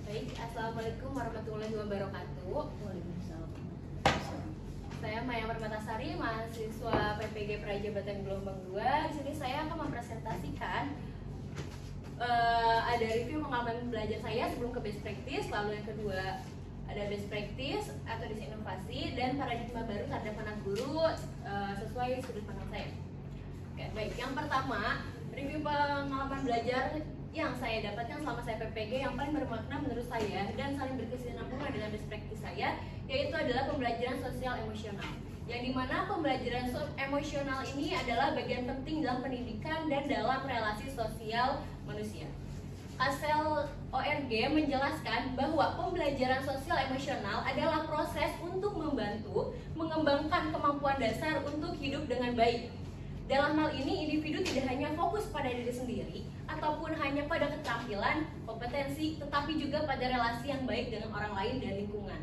Baik, Assalamualaikum warahmatullahi wabarakatuh. Waalaikumsalam. Saya Maya Permatasari, mahasiswa PPG Prajabatan Gelombang 2. Di sini saya akan mempresentasikan ada review pengalaman belajar saya sebelum ke best practice, lalu yang kedua ada best practice atau desain inovasi dan paradigma baru terhadap anak guru sesuai sudut pandang saya. Oke, baik. Yang pertama, review pengalaman belajar yang saya dapatkan selama saya PPG yang paling bermakna menurut saya dan saling berkesinambungan dengan best practice saya, yaitu adalah pembelajaran sosial emosional. Yang dimana pembelajaran emosional ini adalah bagian penting dalam pendidikan dan dalam relasi sosial manusia. Kasel ORG menjelaskan bahwa pembelajaran sosial emosional adalah proses untuk membantu mengembangkan kemampuan dasar untuk hidup dengan baik. Dalam hal ini, individu tidak hanya fokus pada diri sendiri ataupun hanya pada keterampilan, kompetensi, tetapi juga pada relasi yang baik dengan orang lain dan lingkungan.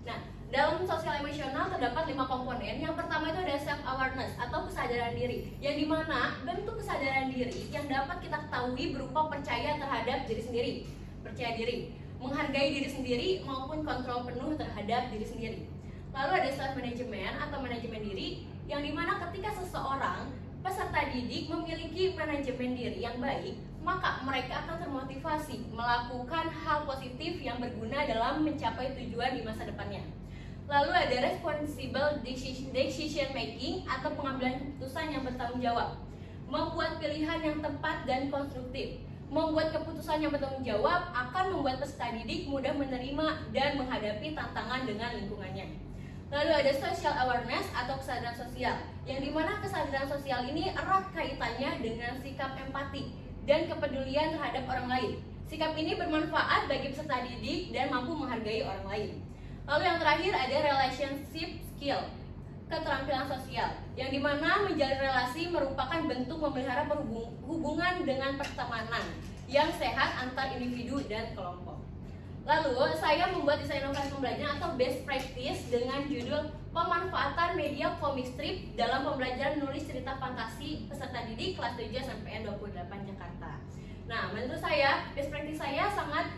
Nah, dalam sosial emosional terdapat 5 komponen. Yang pertama itu ada self-awareness atau kesadaran diri, yang dimana bentuk kesadaran diri yang dapat kita ketahui berupa percaya terhadap diri sendiri, percaya diri, menghargai diri sendiri maupun kontrol penuh terhadap diri sendiri. Lalu ada self-management atau manajemen diri, yang dimana ketika seseorang peserta didik memiliki manajemen diri yang baik, maka mereka akan termotivasi melakukan hal positif yang berguna dalam mencapai tujuan di masa depannya. Lalu ada responsible decision making atau pengambilan keputusan yang bertanggung jawab, membuat pilihan yang tepat dan konstruktif. Membuat keputusan yang bertanggung jawab akan membuat peserta didik mudah menerima dan menghadapi tantangan dengan lingkungannya. Lalu ada social awareness atau kesadaran sosial, yang dimana kesadaran sosial ini erat kaitannya dengan sikap empati dan kepedulian terhadap orang lain. Sikap ini bermanfaat bagi peserta didik dan mampu menghargai orang lain. Lalu yang terakhir ada relationship skill, keterampilan sosial, yang dimana menjalin relasi merupakan bentuk memelihara hubungan dengan pertemanan yang sehat antar individu dan kelompok. Lalu saya membuat desain inovasi pembelajaran atau best practice dengan judul pemanfaatan media comic strip dalam pembelajaran menulis cerita fantasi peserta didik kelas 7 SMPN 28 Jakarta. Nah, menurut saya best practice saya sangat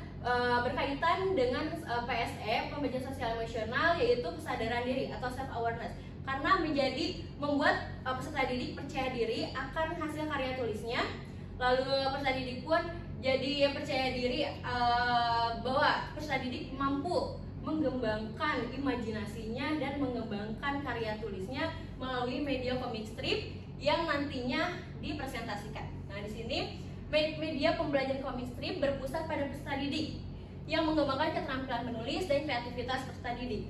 berkaitan dengan PSE, pembelajaran sosial emosional, yaitu kesadaran diri atau self awareness, karena membuat peserta didik percaya diri akan hasil karya tulisnya. Lalu peserta didik pun jadi percaya diri bahwa peserta didik mampu mengembangkan imajinasinya dan mengembangkan karya tulisnya melalui media comic strip yang nantinya dipresentasikan. Nah, di sini media pembelajaran comic strip berpusat pada peserta didik yang mengembangkan keterampilan menulis dan kreativitas peserta didik.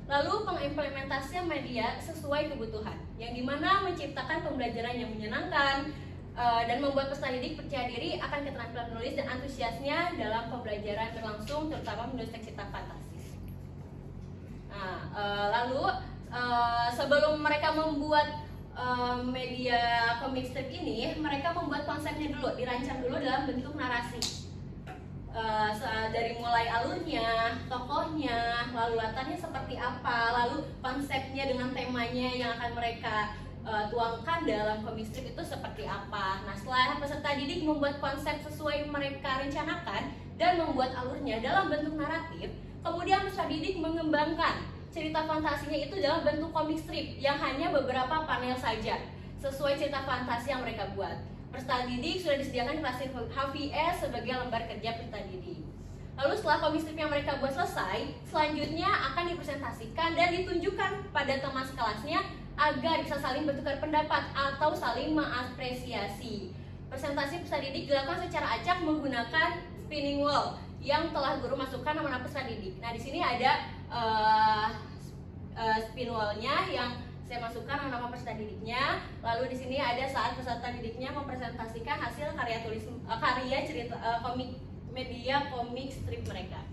Lalu pengimplementasian media sesuai kebutuhan, yang dimana menciptakan pembelajaran yang menyenangkan dan membuat peserta didik percaya diri akan keterampilan menulis dan antusiasnya dalam pembelajaran berlangsung, terutama menulis teks cerita fantastis. Nah, lalu sebelum mereka membuat media comic strip ini, mereka membuat konsepnya dulu, dirancang dulu dalam bentuk narasi. Dari mulai alurnya, tokohnya, lalu latarnya seperti apa, lalu konsepnya dengan temanya yang akan mereka tuangkan dalam comic strip itu seperti apa. Nah, setelah peserta didik membuat konsep sesuai mereka rencanakan dan membuat alurnya dalam bentuk naratif, kemudian peserta didik mengembangkan cerita fantasinya itu dalam bentuk comic strip yang hanya beberapa panel saja sesuai cerita fantasi yang mereka buat. Peserta didik sudah disediakan kelas HVS sebagai lembar kerja peserta didik. Lalu setelah comic strip yang mereka buat selesai, selanjutnya akan dipresentasikan dan ditunjukkan pada teman sekelasnya agar bisa saling bertukar pendapat atau saling mengapresiasi. Presentasi peserta didik dilakukan secara acak menggunakan spinning wall yang telah guru masukkan nama-nama peserta didik. Nah, di sini ada spin wall-nya yang saya masukkan nama peserta didiknya. Lalu di sini ada saat peserta didiknya mempresentasikan hasil karya cerita media komik strip mereka.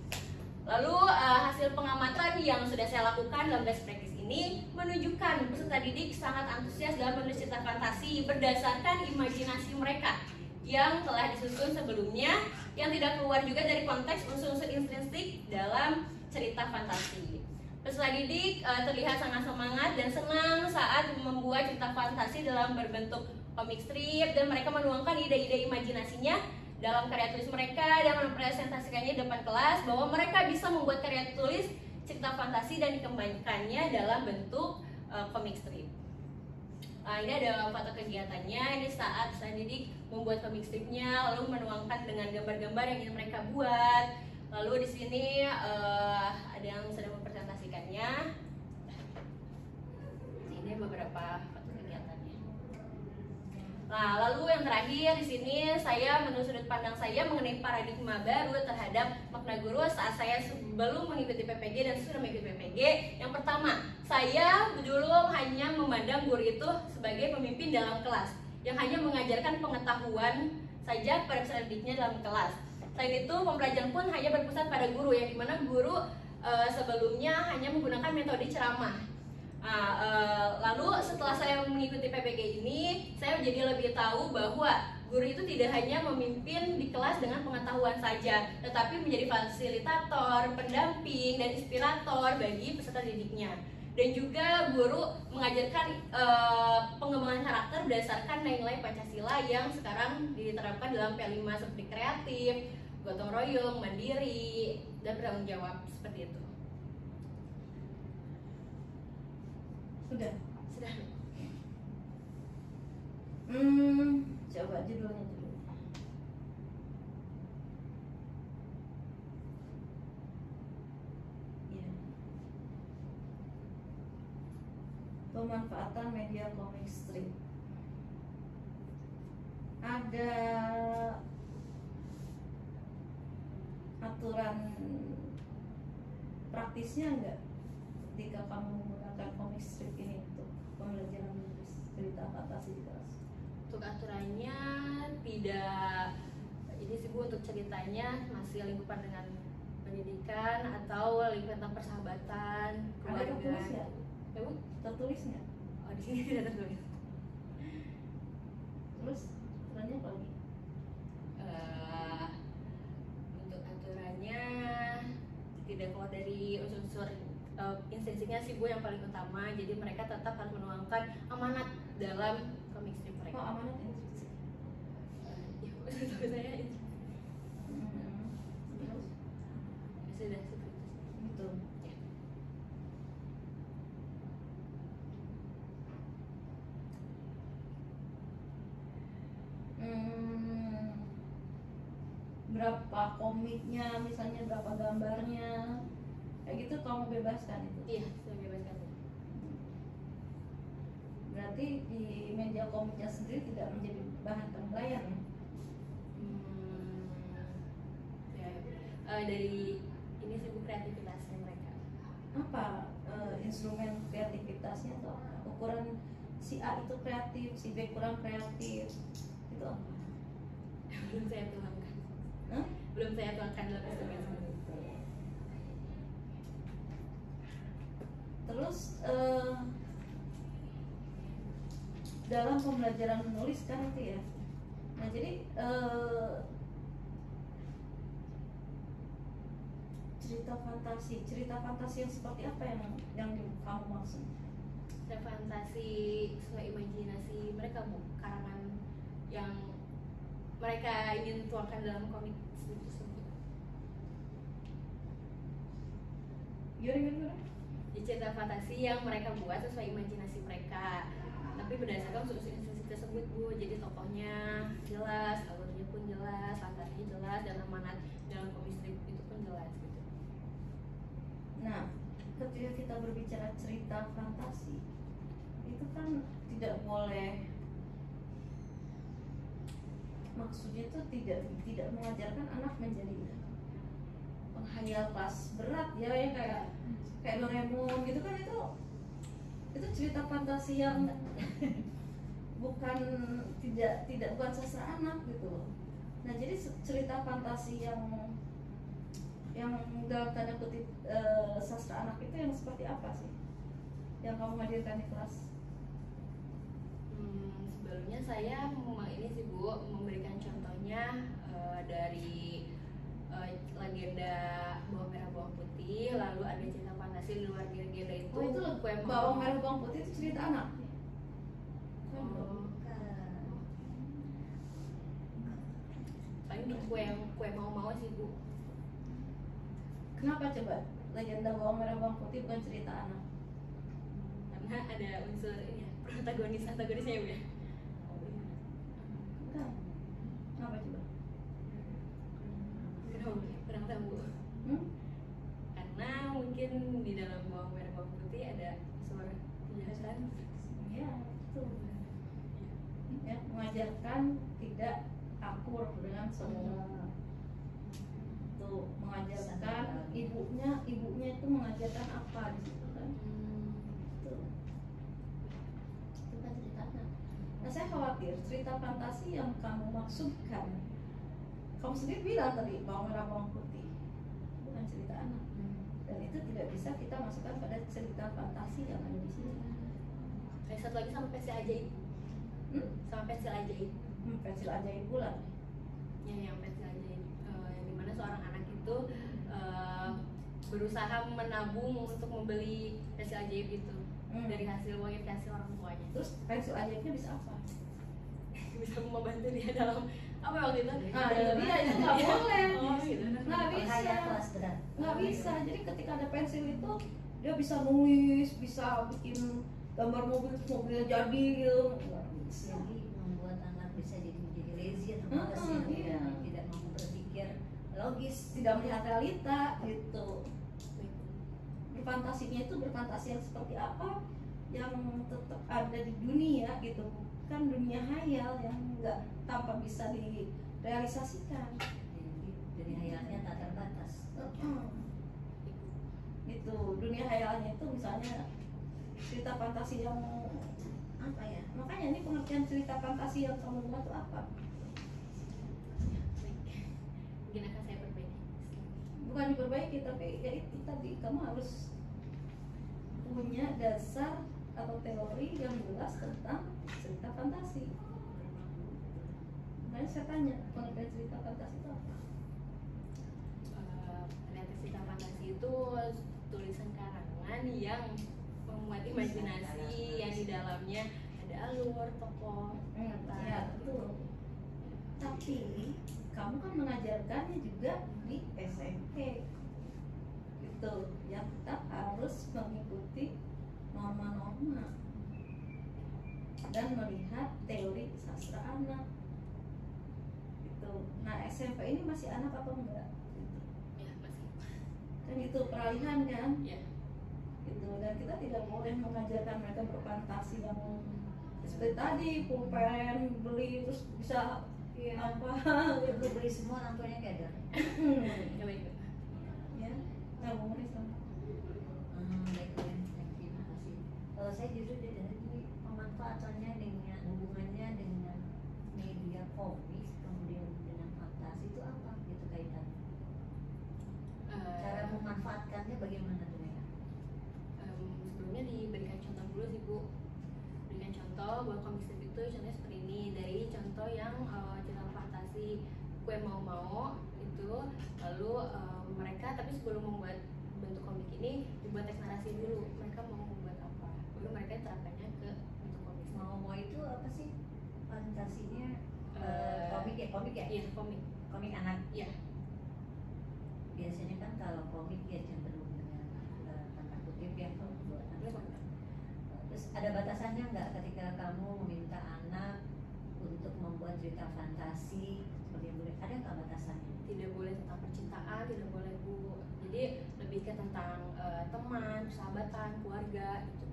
Lalu hasil pengamatan yang sudah saya lakukan dalam best practice ini menunjukkan peserta didik sangat antusias dalam menulis cerita fantasi berdasarkan imajinasi mereka yang telah disusun sebelumnya, yang tidak keluar juga dari konteks unsur-unsur intrinsik dalam cerita fantasi. Peserta didik terlihat sangat semangat dan senang saat membuat cerita fantasi dalam berbentuk komik strip, dan mereka menuangkan ide-ide imajinasinya dalam karya tulis mereka dan mempresentasikannya di depan kelas bahwa mereka bisa membuat karya tulis cerita fantasi dan dikembangkannya dalam bentuk comic strip. Nah, ini ada foto kegiatannya. Ini saat saya didik membuat comic stripnya, lalu menuangkan dengan gambar-gambar yang ingin mereka buat. Lalu di sini ada yang sedang mempresentasikannya. Ini beberapa foto kegiatannya. Nah, lalu yang terakhir di sini saya menurut sudut pandang saya mengenai paradigma baru terhadap makna guru saat saya sebelum mengikuti PPG dan sudah mengikuti PPG. Yang pertama, saya dulu hanya memandang guru itu sebagai pemimpin dalam kelas yang hanya mengajarkan pengetahuan saja pada peserta didiknya dalam kelas. Selain itu, pembelajaran pun hanya berpusat pada guru, yang dimana guru sebelumnya hanya menggunakan metode ceramah. Lalu setelah saya mengikuti PPG ini, saya menjadi lebih tahu bahwa guru itu tidak hanya memimpin di kelas dengan pengetahuan saja, tetapi menjadi fasilitator, pendamping, dan inspirator bagi peserta didiknya. Dan juga guru mengajarkan pengembangan karakter berdasarkan nilai Pancasila yang sekarang diterapkan dalam P5 seperti kreatif, gotong royong, mandiri, dan bertanggung jawab seperti itu. Sudah. Coba judulnya dulu. Ya. Pemanfaatan media comic strip. Ada aturan praktisnya enggak ketika kamu menggunakan comic strip ini untuk pembelajaran menulis cerita fantasi di kelas? Untuk aturannya tidak, ini sih Bu, untuk ceritanya masih lingkupan dengan pendidikan atau lingkupan tentang persahabatan, Ada tertulis ya? Ya Bu? Tertulis nggak? Oh, di sini tidak tertulis. Terus aturannya apa lagi? Untuk aturannya tidak keluar dari unsur-unsur instansinya sih Bu yang paling utama. Jadi mereka tetap harus menuangkan amanat dalam comic strip mereka. Oh, amanat instruksi. Ya Bu, tahu saya itu. Terus? Sudah seperti itu. Gitu. Ya. Berapa komiknya, misalnya berapa gambarnya, kayak gitu kamu bebaskan itu. Iya, saya bebaskan. Berarti di media komiknya sendiri tidak menjadi bahan penilaian ya? Dari ini sih Bu, kreativitasnya mereka. Apa instrumen kreativitasnya atau apa? Ukuran si A itu kreatif, si B kurang kreatif, itu apa? Belum saya tuangkan. Hah? Belum saya tuangkan dalam instrumen. Terus dalam pembelajaran menulis kan itu ya. Nah jadi cerita fantasi yang seperti apa yang kamu maksud? Cerita fantasi sesuai imajinasi mereka Bu, karangan yang mereka ingin tuangkan dalam komik tersebut. Gimana? Di cerita fantasi yang mereka buat sesuai imajinasi mereka, tapi berdasarkan unsur instansi tersebut Bu. Jadi tokohnya jelas, alurnya pun jelas, latarnya jelas, dan amanat dalam comic strip itu pun jelas gitu. Nah, ketika kita berbicara cerita fantasi, itu kan tidak boleh, maksudnya itu tidak mengajarkan anak menjadi penghayal kelas berat ya, yang kayak Doraemon gitu kan. Itu cerita fantasi yang bukan sastra anak gitu. Nah jadi cerita fantasi yang dalam tanda kutip sastra anak itu yang seperti apa sih yang kamu hadirkan di kelas? Sebelumnya saya ini sih Bu, memberikan contohnya dari legenda bawang merah bawang putih, lalu ada cerita fantasi di luar legenda itu. Oh, itu bawang merah bawang putih itu cerita anak? Paling kue mau sih Bu. Kenapa coba legenda bawang merah bawang putih bukan cerita anak? Karena ada unsur ini ya, protagonis antagonisnya ya Bu ya. Bukan. Kenapa coba? Kurang tahu Bu. Karena mungkin di dalam bawang merah bawang putih ada unsur kejahatan. Ya, itu. Ya, mengajarkan tidak akur dengan semua. Tuh, mengajarkan ibunya itu mengajarkan apa di situ kan? Tuh. Itu kan ceritanya. Nah, saya khawatir cerita fantasi yang kamu maksudkan, kamu sendiri bilang tadi bawang merah bawang putih bukan cerita anak, dan itu tidak bisa kita masukkan pada cerita fantasi yang ada di sini. Kayak satu lagi sama pensil ajaib. Sama pensil ajaib. Pensil ajaib bulan. Ya, yang pensil ajaib, yang dimana seorang anak itu berusaha menabung untuk membeli pensil ajaib itu dari hasil uang yang dikasih orang tuanya. Terus pensil ajaibnya bisa apa? Bisa membantu dia dalam apa waktu itu? Nah, itu dia, itu nggak boleh. Oh, gitu. Nggak bisa. kelas berat. Nggak bisa. Jadi ketika ada pensil itu dia bisa nulis, bisa bikin gambar mobil terus mobilnya jadi gitu. Nggak bisa. Jadi membuat anak bisa menjadi lazy atau malas ya, Iya. tidak mau berpikir logis, Tidak melihat realita gitu. Berfantasinya itu berfantasi yang seperti apa yang tetap ada di dunia gitu, bukan dunia hayal yang nggak tanpa bisa direalisasikan. jadi dunia hayalnya tak terbatas. Itu dunia hayalnya itu misalnya cerita fantasi yang apa ya, makanya ini pengertian cerita fantasi yang kamu buat itu apa? Mungkin akan saya perbaiki. Bukan diperbaiki, tapi ya itu tadi, kamu harus punya dasar atau teori yang jelas tentang cerita fantasi. Makanya saya tanya, pengertian cerita fantasi itu apa? Ternyata cerita fantasi itu tulisan karangan yang memuat imajinasi yang di dalamnya ada alur, tokoh, kata. Ya betul. Tapi kamu kan mengajarkannya juga di SMP, gitu. Yang tetap harus mengikuti norma-norma dan melihat teori sastra anak. Gitu. Nah, SMP ini masih anak apa enggak? Gitu. Ya, masih. Kan itu peralihan kan? Ya. Gitu. Dan kita tidak boleh mengajarkan mereka berfantasi yang seperti tadi, pulpen beli terus bisa apa Itu beli semua orang tuanya nggak ada. Ya, baik. ya. Nah, Bu Risma. Baik, terima kasih. Saya justru dari pemanfaatannya dengan hubungannya dengan media komik kemudian dengan fantasi itu apa gitu kaitannya? Cara memanfaatkannya bagaimana tuh ya? Sebelumnya diberikan contoh dulu sih Bu. Berikan contoh bahwa komik strip itu contohnya seperti ini, dari contoh yang cerita fantasi kue mau itu, lalu mereka tapi sebelum membuat bentuk komik ini dibuat teks narasi dulu, mereka mau membuat apa, baru mereka terapkannya ke bentuk komik. Mau itu apa sih fantasinya? Komik ya? Iya, komik. Komik anak. Iya. Biasanya kan kalau komik ya cenderung dengan tanda kutip ya kalau buat anak. Terus ada batasannya nggak ketika kamu meminta anak untuk membuat cerita fantasi seperti yang boleh? Ada nggak batasannya? Tidak boleh tentang percintaan, tidak boleh Bu. Jadi lebih ke tentang teman, persahabatan, keluarga gitu.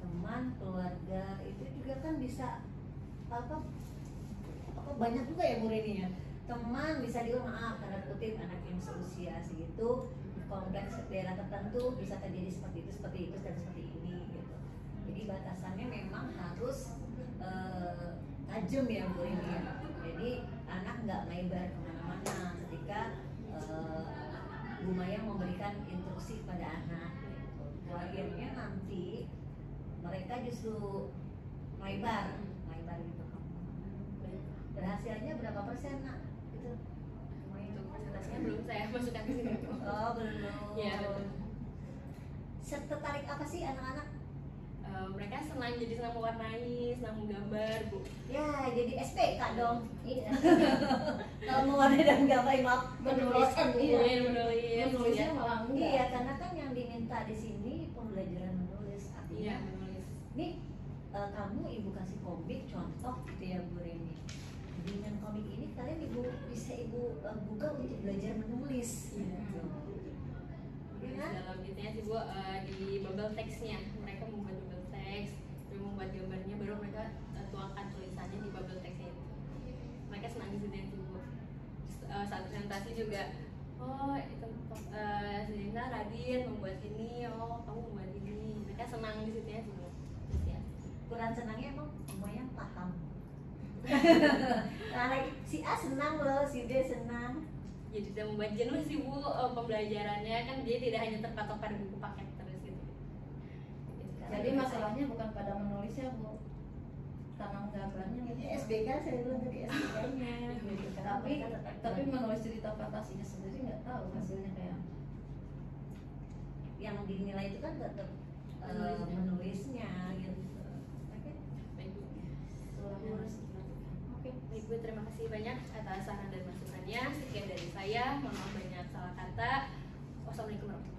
Teman, keluarga itu juga kan bisa apa banyak juga ya Bu Reni ya. Teman bisa juga maaf tanda kutip anak yang seusia segitu kompleks daerah tertentu bisa terjadi seperti itu dan seperti ini gitu. Jadi batasannya memang harus tajam ya Bu Reni ya. Jadi anak nggak melebar kemana-mana ketika Bu Maya memberikan instruksi pada anak. Akhirnya nanti mereka justru melebar gitu. Berhasilnya berapa persen nak? Gitu. Itu presentasinya belum saya masukkan ke sini. Oh belum. Iya, betul. Tertarik apa sih anak-anak? mereka jadi senang mewarnai, senang menggambar, Bu. Ya, jadi SPK dong. Iya. Kalau mau ada dan gambar maaf menulisan Iya, menulis. Menulisnya Ya. malah enggak. Iya, karena kan yang diminta di sini pembelajaran menulis. Iya, Artinya, menulis. nih kamu ibu kasih komik contoh gitu ya Bu Reni. Dengan komik ini kalian bisa buka untuk belajar menulis. Iya. Gitu. Di Iya kan? dalam itunya sih Bu, di bubble text-nya mereka membuat bubble text, lalu membuat gambarnya, baru mereka tuangkan tulisannya di bubble text-nya itu. Mereka senang di situ sih Bu. Saat presentasi juga, oh itu Zina Radin membuat ini, oh kamu membuat ini. Mereka senang di situ sih Bu. Terus ya. Kurang senangnya emang semuanya paham. Nah, si A senang loh, si B senang. Jadi tidak membuat jenuh sih Bu, pembelajarannya kan dia tidak hanya terpatok pada buku paket terus gitu. Jadi masalahnya bukan pada menulisnya, Bu, karena gambarnya gitu. SBK saya bilang tadi SBK-nya. Gitu. Tapi menulis cerita fantasinya sendiri nggak tahu hasilnya kayak apa. Yang dinilai itu kan tetap menulisnya gitu. Oke. Baik Bu. Harus Oke, baik Bu, terima kasih banyak atas saran dan masukannya. Sekian dari saya, mohon maaf banyak salah kata. Wassalamualaikum warahmatullahi wabarakatuh.